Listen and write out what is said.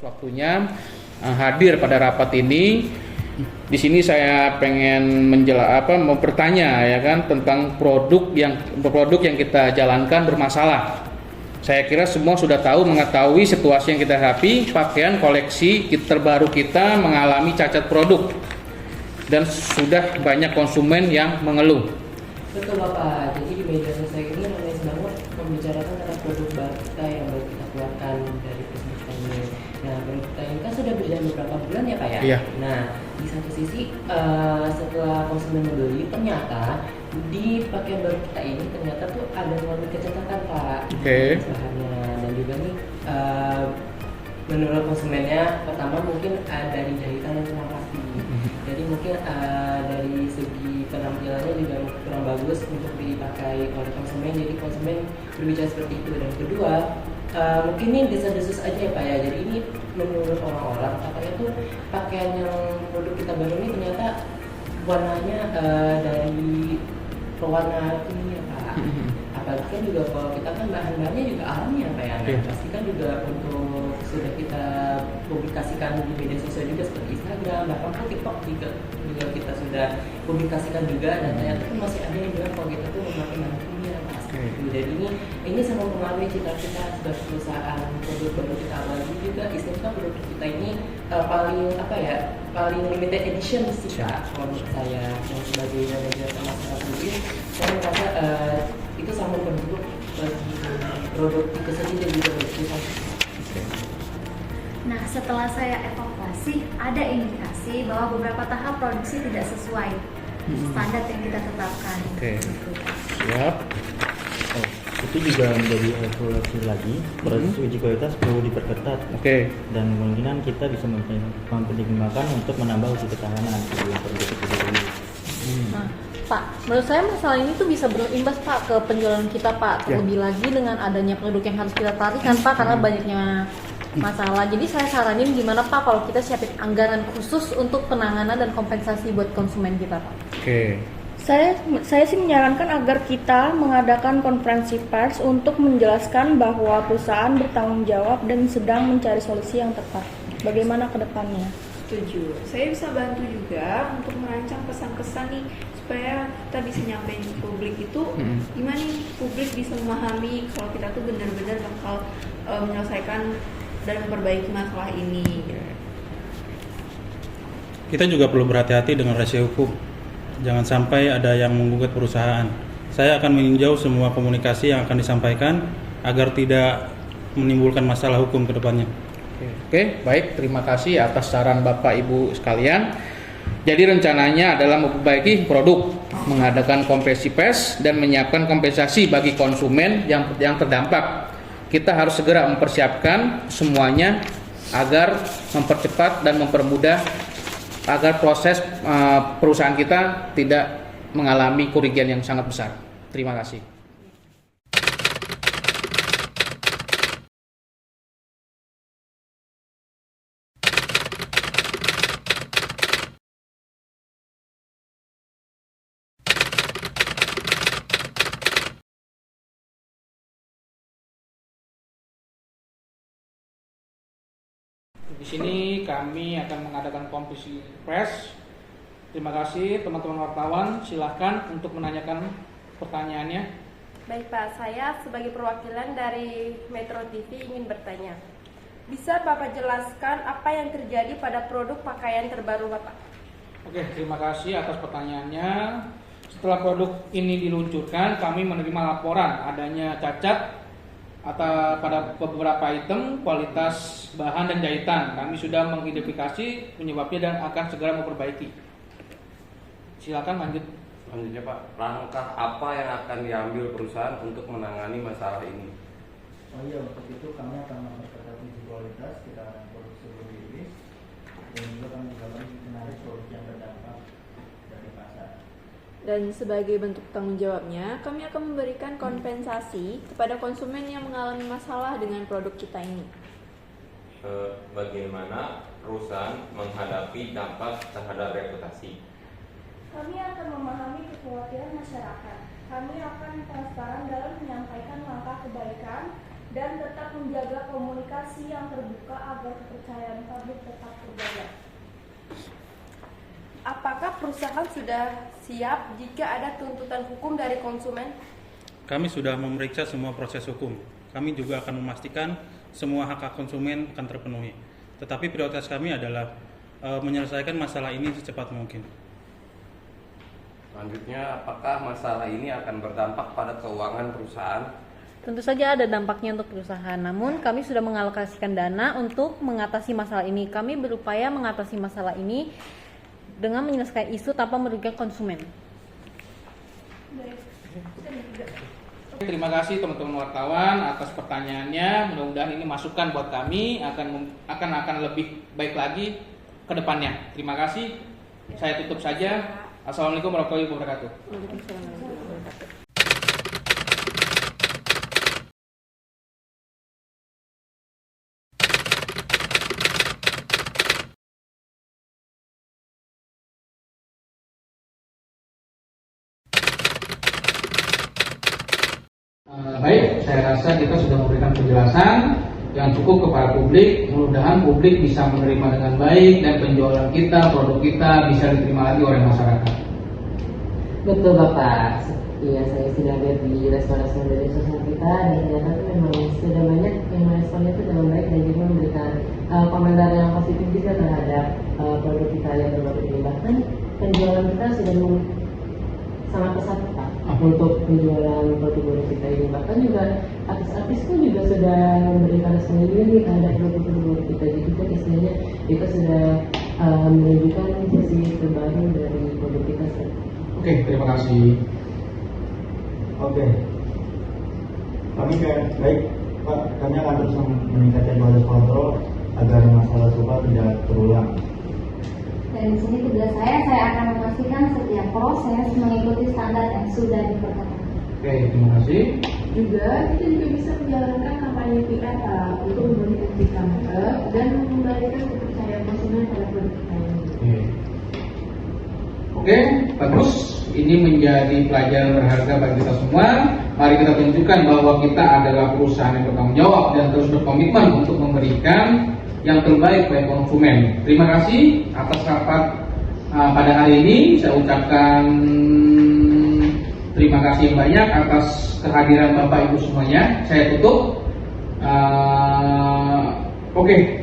Waktunya hadir pada rapat ini. Di sini saya pengen mau bertanya ya kan tentang produk yang kita jalankan bermasalah. Saya kira semua sudah mengetahui situasi yang kita hadapi, pakaian koleksi terbaru kita mengalami cacat produk dan sudah banyak konsumen yang mengeluh. Betul Bapak, jadi di media sosial ini ramai banget membicarakan tentang produk baru kita yang baru kita keluarkan dari bisnis kami. Nah, produk kita ini kan sudah berjalan beberapa bulan ya Pak ya? Iya. Nah, di satu sisi setelah konsumen membeli, ternyata di pakaian baru kita ini ternyata tuh ada mengalami kecacatan Pak. Oke. Bahannya dan juga nih menurut konsumennya pertama mungkin dari jahitan yang kurang rapi. Jadi mungkin dari segi penampilannya juga kurang bagus untuk dipakai oleh konsumen. Jadi konsumen berbicara seperti itu. Dan kedua mungkin ini desas-desus aja ya Pak ya. Jadi ini menurut orang-orang katanya tuh pakaian yang produk kita baru ini ternyata warnanya dari pewarna kimia Pak. Apalagi kan juga kalau kita kan bahan-bahannya juga alami ya Pak ya. Nah, pasti kan juga untuk sudah kita publikasikan di media sosial juga seperti Instagram, bahkan TikTok juga kita sudah publikasikan juga. Dan ternyata kan masih ada yang bilang kalau kita tuh memakai bahan kimia Pak. Jadi ini sama mempengaruhi cita kita sebagai perusahaan. Produk baru kita awali juga istilahnya produk kita ini paling limited edition sih Pak. Kalau menurut saya yang sebagai manajer pemasaran sendiri, saya merasa itu sangat mendukung bagi produk itu sendiri dan juga bagi kita. Nah, setelah saya evaluasi, ada indikasi bahwa beberapa tahap produksi tidak sesuai standar yang kita tetapkan. Oke. Siap. Oh, itu juga menjadi evaluasi lagi. Proses uji kualitas perlu diperketat. Oke. Dan kemungkinan kita bisa mempertimbangkan untuk menambah uji ketahanan sebelum produk itu dirilis. Nah, Pak, menurut saya masalah ini tuh bisa berimbas Pak ke penjualan kita Pak. Terlebih lagi dengan adanya produk yang harus kita tarikan Pak karena banyaknya masalah. Jadi saya saranin gimana Pak kalau kita siapin anggaran khusus untuk penanganan dan kompensasi buat konsumen kita Pak. Oke. Saya sih menyarankan agar kita mengadakan konferensi pers untuk menjelaskan bahwa perusahaan bertanggung jawab dan sedang mencari solusi yang tepat. Bagaimana ke depannya? Setuju. Saya bisa bantu juga untuk merancang pesan-pesan nih supaya kita bisa nyampein ke publik itu gimana nih publik bisa memahami kalau kita tuh benar-benar bakal menyelesaikan dan memperbaiki masalah ini. Kita juga perlu berhati-hati dengan resiko hukum. Jangan sampai ada yang menggugat perusahaan. Saya akan meninjau semua komunikasi yang akan disampaikan agar tidak menimbulkan masalah hukum ke depannya. Oke, baik. Terima kasih atas saran Bapak Ibu sekalian. Jadi rencananya adalah memperbaiki produk, mengadakan konferensi pers dan menyiapkan kompensasi bagi konsumen yang terdampak. Kita harus segera mempersiapkan semuanya agar mempercepat dan mempermudah agar proses perusahaan kita tidak mengalami kerugian yang sangat besar. Terima kasih. Di sini kami akan mengadakan konferensi pers. Terima kasih teman-teman wartawan. Silahkan untuk menanyakan pertanyaannya. Baik Pak, saya sebagai perwakilan dari Metro TV ingin bertanya. Bisa Bapak jelaskan apa yang terjadi pada produk pakaian terbaru Bapak? Oke, terima kasih atas pertanyaannya. Setelah produk ini diluncurkan, kami menerima laporan adanya cacat atau pada beberapa item kualitas bahan dan jahitan. Kami sudah mengidentifikasi penyebabnya dan akan segera memperbaiki. Silakan lanjut. Selanjutnya Pak, langkah apa yang akan diambil perusahaan untuk menangani masalah ini? Oh iya, untuk itu kami akan memperketat uji kualitas, kita akan produksi sebelum dirilis, dan juga kami juga menarik produk yang terdampak dari pasar. Dan sebagai bentuk tanggung jawabnya, kami akan memberikan kompensasi kepada konsumen yang mengalami masalah dengan produk kita ini. Bagaimana perusahaan menghadapi dampak terhadap reputasi? Kami akan memahami kekhawatiran masyarakat. Kami akan transparan dalam menyampaikan langkah kebaikan dan tetap menjaga komunikasi yang terbuka agar kepercayaan publik tetap terjaga. Apakah perusahaan sudah siap jika ada tuntutan hukum dari konsumen? Kami sudah memeriksa semua proses hukum. Kami juga akan memastikan semua hak konsumen akan terpenuhi. Tetapi prioritas kami adalah menyelesaikan masalah ini secepat mungkin. Selanjutnya, apakah masalah ini akan berdampak pada keuangan perusahaan? Tentu saja ada dampaknya untuk perusahaan, namun kami sudah mengalokasikan dana untuk mengatasi masalah ini. Kami berupaya mengatasi masalah ini dengan menyelesaikan isu tanpa merugikan konsumen. Terima kasih teman-teman wartawan atas pertanyaannya. Mudah-mudahan ini masukan buat kami akan lebih baik lagi ke depannya. Terima kasih. Saya tutup saja. Assalamualaikum warahmatullahi wabarakatuh. Baik, saya rasa kita sudah memberikan penjelasan yang cukup kepada publik. Mudah-mudahan publik bisa menerima dengan baik dan penjualan kita, produk kita bisa diterima lagi oleh masyarakat. Betul Bapak. Iya, saya sudah lihat di respon-respon dari sosial kita dan ternyata itu memang sudah banyak yang meresponnya itu dengan baik dan juga memberikan komentar yang positif juga terhadap produk kita yang terbaru ini. Bahkan penjualan kita sudah sangat pesat Pak untuk penjualan produk kita ini. Bahkan juga artis-artis pun juga sudah memberikan respon ini terhadap produk kita. Jadi kita istilahnya kita sudah menunjukkan sisi terbaru dari produk kita. Oke, terima kasih. Oke. Baik, Pak, kami akan terus meningkatkan kualitas kontrol agar masalah serupa tidak terulang. Dan di sini tugas saya akan memastikan setiap proses mengikuti standar yang sudah ditetapkan. Oke, terima kasih. Juga kita juga bisa menjalankan kampanye PR untuk memonitor kamera dan mengembalikan kepercayaan konsumen pada produk kita ini. Oke, bagus. Ini menjadi pelajaran berharga bagi kita semua. Mari kita tunjukkan bahwa kita adalah perusahaan yang bertanggung jawab dan terus berkomitmen untuk memberikan yang terbaik bagi konsumen. Terima kasih atas rapat pada hari ini. Saya ucapkan terima kasih yang banyak atas kehadiran Bapak Ibu semuanya. Saya tutup. Oke.